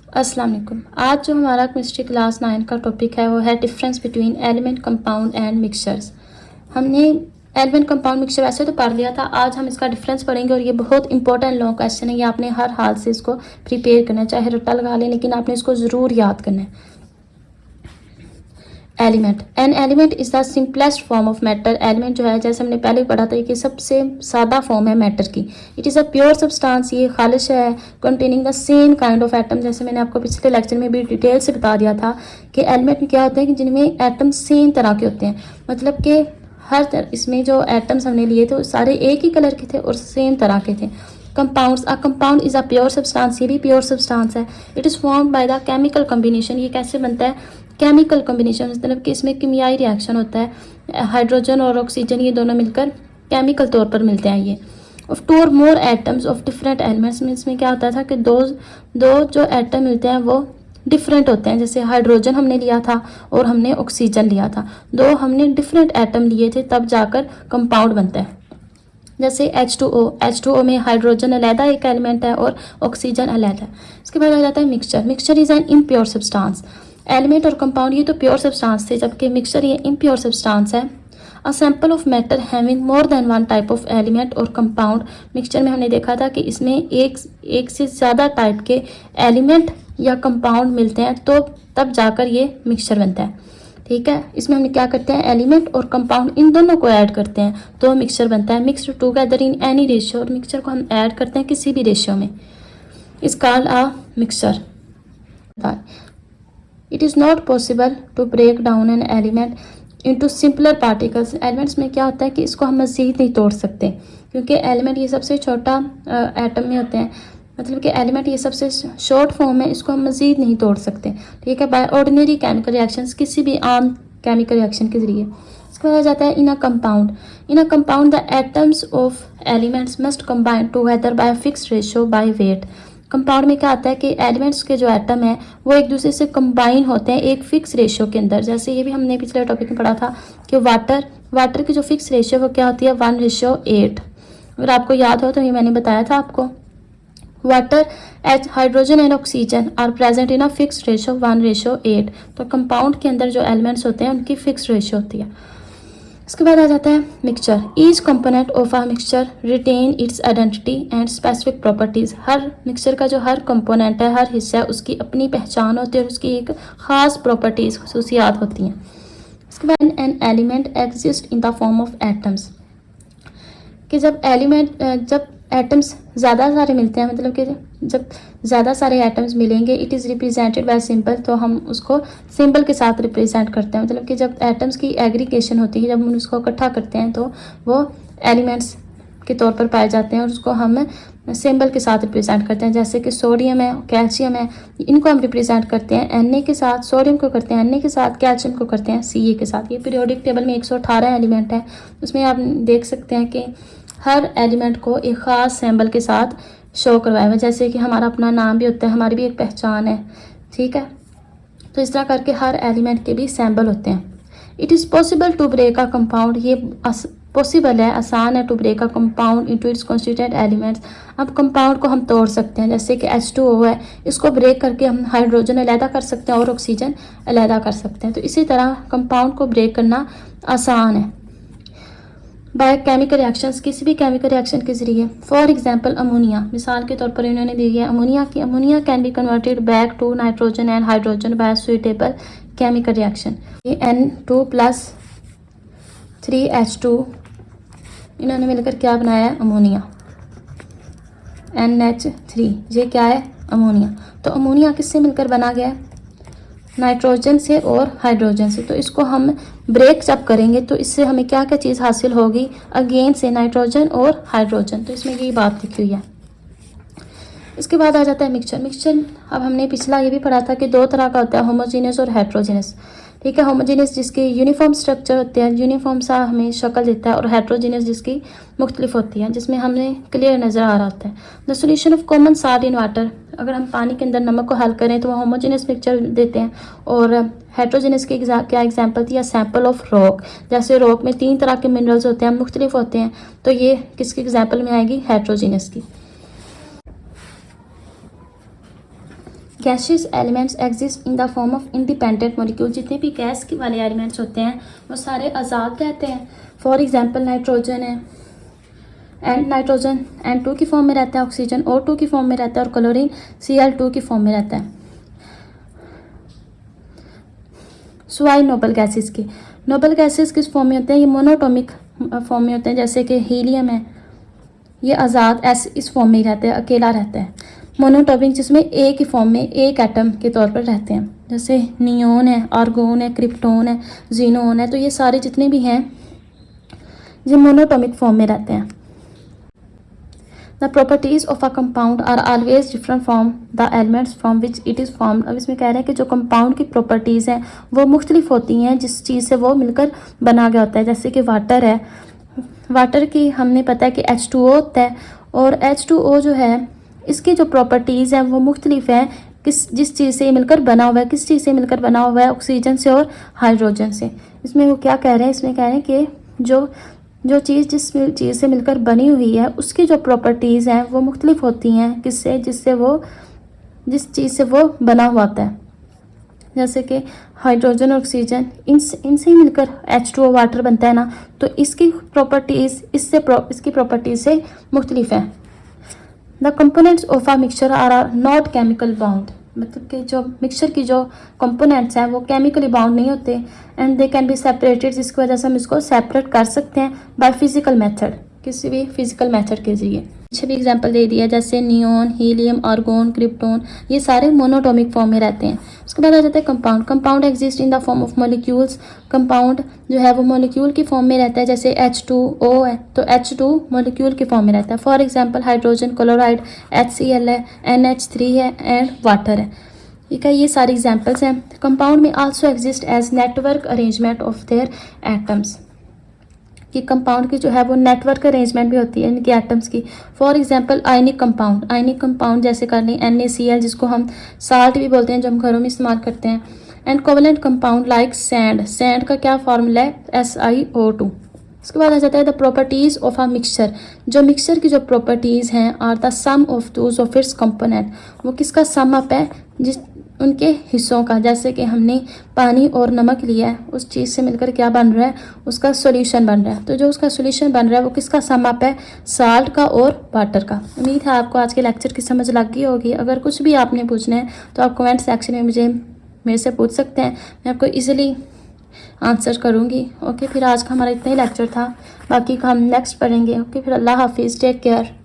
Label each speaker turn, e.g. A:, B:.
A: अस्सलाम वालेकुम। आज जो हमारा केमिस्ट्री क्लास 9 का टॉपिक है वो है difference between element compound and mixtures. हमने एलिमेंट कंपाउंड मिक्सचर वैसे तो पढ़ लिया था, आज हम इसका डिफरेंस पढ़ेंगे और ये बहुत इंपॉर्टेंट लॉन्ग क्वेश्चन है। ये आपने हर हाल से इसको प्रिपेयर करना है, चाहे रट्टा लगा लें लेकिन आपने इसको ज़रूर याद करना है। Element, an element is the simplest form of matter. Element जो है, जैसे हमने पहले पढ़ा था कि सबसे सादा फॉर्म है मैटर की। It is a pure substance, ये खालिश है, containing the same kind of atom. जैसे मैंने आपको पिछले लेक्चर में भी डिटेल से बता दिया था कि एलिमेंट में क्या होते हैं कि जिनमें एटम सेम तरह के होते हैं, मतलब कि इसमें जो एटम्स हमने लिए थे वो सारे एक ही कलर के थे और सेम तरह के थे। Compounds, a compound is a pure substance, ये भी प्योर सब्सटेंस है। It is form by the chemical combination, ये कैसे बनता है? केमिकल कम्बिनेशन, मतलब कि इसमें केमियाई रिएक्शन होता है, हाइड्रोजन और ऑक्सीजन ये दोनों मिलकर केमिकल तौर पर मिलते हैं। ये ऑफ टू और मोर एटम्स ऑफ डिफरेंट एलिमेंट्स में इसमें क्या होता था कि दो जो एटम मिलते हैं वो डिफरेंट होते हैं। जैसे हाइड्रोजन हमने लिया था और हमने ऑक्सीजन लिया था, दो हमने डिफरेंट एटम लिए थे, तब जाकर कंपाउंड बनता है। जैसे H2O में हाइड्रोजन अलहदा एक एलिमेंट है और ऑक्सीजन अलहदा है। इसके बाद आ जाता है mixture. Mixture is an impure substance. Element और कंपाउंड ये तो प्योर सब्सटेंस थे, जबकि मिक्सचर ये इम्प्योर सब्सटेंस है। A sample of matter having more than one type of element और कंपाउंड। मिक्सचर में हमने देखा था कि इसमें एक से ज़्यादा टाइप के एलिमेंट या कंपाउंड मिलते हैं तो तब जाकर ये मिक्सचर बनता है। ठीक है, इसमें हम क्या करते हैं, एलिमेंट और कंपाउंड इन दोनों को ऐड करते हैं तो मिक्सचर बनता है। Mixed together in any ratio, और मिक्सचर को हम ऐड करते हैं किसी भी रेशियो में, is called a mixture. It is not possible to break down an element into simpler particles. Elements में क्या होता है कि इसको हम मज़ीद नहीं तोड़ सकते, क्योंकि एलिमेंट ये सबसे छोटा एटम में होते हैं, मतलब कि एलिमेंट ये सबसे शॉर्ट फॉर्म है, इसको हम मज़ीद नहीं तोड़ सकते। ठीक है, बाय ऑर्डिनरी केमिकल रिएक्शंस, किसी भी आम केमिकल रिएक्शन के ज़रिए। इसके बाद आ जाता है in a compound. In a compound the atoms of elements must combine together by fix ratio by weight. Compound में क्या आता है कि एलिमेंट्स के जो एटम है वो एक दूसरे से कंबाइन होते हैं एक फिक्स रेशियो के अंदर। जैसे ये भी हमने पिछले टॉपिक में पढ़ा था कि वाटर की जो फिक्स रेशियो वो क्या होती है, 1:8। अगर आपको याद हो तो ये मैंने बताया था आपको। Water, hydrogen and oxygen are present in a fix ratio 1:8। तो कंपाउंड के अंदर जो एलिमेंट्स होते हैं उनकी फिक्स रेशियो होती है। इसके बाद आ जाता है mixture. Each component of a mixture retain its identity and specific properties. हर मिक्सचर का जो हर कंपोनेंट है, हर हिस्सा है, उसकी अपनी पहचान होती है और उसकी एक ख़ास प्रॉपर्टीज़, खसूसियात होती हैं। इसके बाद an element exist in the form of atoms, कि जब एटम्स ज़्यादा सारे मिलते हैं, मतलब कि जब ज़्यादा सारे एटम्स मिलेंगे, it is represented by symbol, तो हम उसको सिंबल के साथ रिप्रेजेंट करते हैं। मतलब कि जब एटम्स की एग्रीगेशन होती है, जब हम उसको इकट्ठा करते हैं तो वो एलिमेंट्स के तौर पर पाए जाते हैं और उसको हम सिंबल के साथ रिप्रेजेंट करते हैं। जैसे कि सोडियम है, कैल्शियम है, इनको हम रिप्रेजेंट करते हैं Na के साथ, सोडियम को करते हैं Na के साथ, कैल्शियम को करते हैं Ca के साथ। ये पीरियोडिक टेबल में 118 एलिमेंट है, उसमें आप देख सकते हैं कि हर एलिमेंट को एक ख़ास सिंबल के साथ शो करवाया हुआ है। जैसे कि हमारा अपना नाम भी होता है, हमारी भी एक पहचान है। ठीक है, तो इस तरह करके हर एलिमेंट के भी सिंबल होते हैं। It is possible to break a compound, ये पॉसिबल है, आसान है, to break a compound into its constituent elements. अब कंपाउंड को हम तोड़ सकते हैं, जैसे कि H2O है, इसको ब्रेक करके हम हाइड्रोजन अलहदा कर सकते हैं और ऑक्सीजन अलहदा कर सकते हैं। तो इसी तरह कंपाउंड को ब्रेक करना आसान है बाय केमिकल रिएक्शंस, किसी भी केमिकल रिएक्शन के जरिए। फॉर एग्जांपल अमोनिया, मिसाल के तौर पर इन्होंने दी है ammonia can be converted back to nitrogen and hydrogen by suitable chemical reaction. ये N2+3H2 इन्होंने मिलकर क्या बनाया है, अमोनिया। NH3, ये क्या है, अमोनिया। तो अमोनिया किससे मिलकर बना गया है, नाइट्रोजन से और हाइड्रोजन से। तो इसको हम ब्रेक जब करेंगे तो इससे हमें क्या क्या चीज़ हासिल होगी, अगेन से नाइट्रोजन और हाइड्रोजन। तो इसमें यही बात लिखी हुई है। इसके बाद आ जाता है मिक्सचर। अब हमने पिछला ये भी पढ़ा था कि दो तरह का होता है, होमोजीनियस और हेट्रोजीनियस। ठीक है, होमोजीनियस जिसके यूनिफॉर्म स्ट्रक्चर होते हैं, यूनिफॉर्म सा हमें शक्ल देता है, और हेट्रोजीनियस जिसकी मुख्तलिफ होती है, जिसमें हमें क्लियर नज़र आ रहा होता है। The solution of common salt in water, अगर हम पानी के अंदर नमक को हल करें तो वो होमोजीनियस मिक्सचर देते हैं। और हेट्रोजीनियस की क्या एग्जांपल थी, या सैंपल ऑफ रॉक। जैसे रॉक में 3 तरह के मिनरल्स होते हैं, मुख्तलिफ होते हैं, तो ये किसकी एग्जाम्पल में आएगी, हेट्रोजीनियस की। Gaseous elements exist in the form of independent molecule. जितने भी गैस के वाले एलिमेंट्स होते हैं वो सारे आज़ाद रहते हैं। फॉर एग्जांपल नाइट्रोजन है, एंड नाइट्रोजन N2 की फॉर्म में रहता है, ऑक्सीजन O2 की फॉर्म में रहता है और क्लोरीन Cl2 की फॉर्म में रहता है। स्वाई नोबल गैसेस की, नोबल गैसेस किस फॉर्म में होते हैं? ये मोनोटॉमिक फॉर्म में होते हैं, जैसे कि हीलियम है, ये आज़ाद इस फॉर्म में ही रहता है, अकेला रहता है। मोनोटॉमिक जिसमें ए की फॉर्म में एक एटम के तौर पर रहते हैं, जैसे नियोन है, आर्गोन है, क्रिप्टोन है, जीनोन है, तो ये सारे जितने भी हैं ये मोनोटॉमिक फॉर्म में रहते हैं। The properties of a compound are always different from the elements from which it is formed. अब इसमें कह रहे हैं कि जो कंपाउंड की प्रॉपर्टीज़ हैं वो मुख्तलिफ होती हैं जिस चीज़ से वो मिलकर बना गया होता है। जैसे कि वाटर है, वाटर की हमने पता है कि H2O होता है, और H2O जो है इसकी जो प्रॉपर्टीज़ हैं वो मुख्तलिफ हैं जिस चीज़ से मिलकर बना हुआ है। किस चीज़ से मिलकर बना हुआ है? ऑक्सीजन से और हाइड्रोजन से। इसमें वो क्या कह रहे हैं? इसमें कह रहे हैं कि जो चीज़ जिस चीज़ से मिलकर बनी हुई है उसकी जो प्रॉपर्टीज़ हैं वो मुख्तलिफ होती हैं किससे? जिस चीज़ से वो बना हुआ होता है। जैसे कि हाइड्रोजन और ऑक्सीजन इनसे ही मिलकर H2O वाटर बनता है ना, तो इसकी प्रॉपर्टीज़ इसकी प्रॉपर्टीज़ से मुख्तलिफ है। The components of a mixture are not chemical bound, मतलब कि जो मिक्सचर की जो कंपोनेंट्स हैं वो केमिकली बाउंड नहीं होते, and they can be separated, जिसकी वजह से हम इसको सेपरेट कर सकते हैं बाय फिजिकल मेथड, किसी भी फिजिकल मेथड के जरिए। पीछे भी एग्जांपल दे दिया, जैसे नियोन, हीलियम, आर्गोन, क्रिप्टोन, ये सारे मोनोटॉमिक फॉर्म में रहते हैं। उसके बाद आ जाता है compound. Compound exist in the form of molecules. Compound जो है वो मॉलिक्यूल की फॉर्म में रहता है, जैसे H2O है तो H2 मॉलिक्यूल की फॉर्म में रहता है। For example hydrogen chloride HCl है, NH3 है एंड वाटर है। ठीक है, ये सारे एग्जांपल्स हैं। कंपाउंड में also exist as network arrangement of their atoms, कि कंपाउंड की जो है वो नेटवर्क अरेंजमेंट भी होती है इनके एटम्स की। फॉर एग्जांपल आयनिक कंपाउंड जैसे कर लें NaCl, जिसको हम साल्ट भी बोलते हैं जो हम घरों में इस्तेमाल करते हैं। And covalent compound like sand का क्या फॉर्मूला है? SiO2। उसके बाद आ जाता है the properties of a mixture. जो मिक्सचर की जो प्रॉपर्टीज़ हैं are the sum of those of its component, वो किसका सम अप है? जिस उनके हिस्सों का। जैसे कि हमने पानी और नमक लिया है, उस चीज़ से मिलकर क्या बन रहा है? उसका सॉल्यूशन बन रहा है। तो जो उसका सॉल्यूशन बन रहा है वो किसका सम अप है? साल्ट का और वाटर का। उम्मीद है आपको आज के लेक्चर की समझ लग गई होगी। अगर कुछ भी आपने पूछना है तो आप कमेंट सेक्शन में मेरे से पूछ सकते हैं, मैं आपको ईजिली आंसर करूँगी। ओके, फिर आज का हमारा इतना ही लेक्चर था, बाकी का हम नेक्स्ट पढ़ेंगे। ओके, फिर अल्लाह हाफिज़, टेक केयर।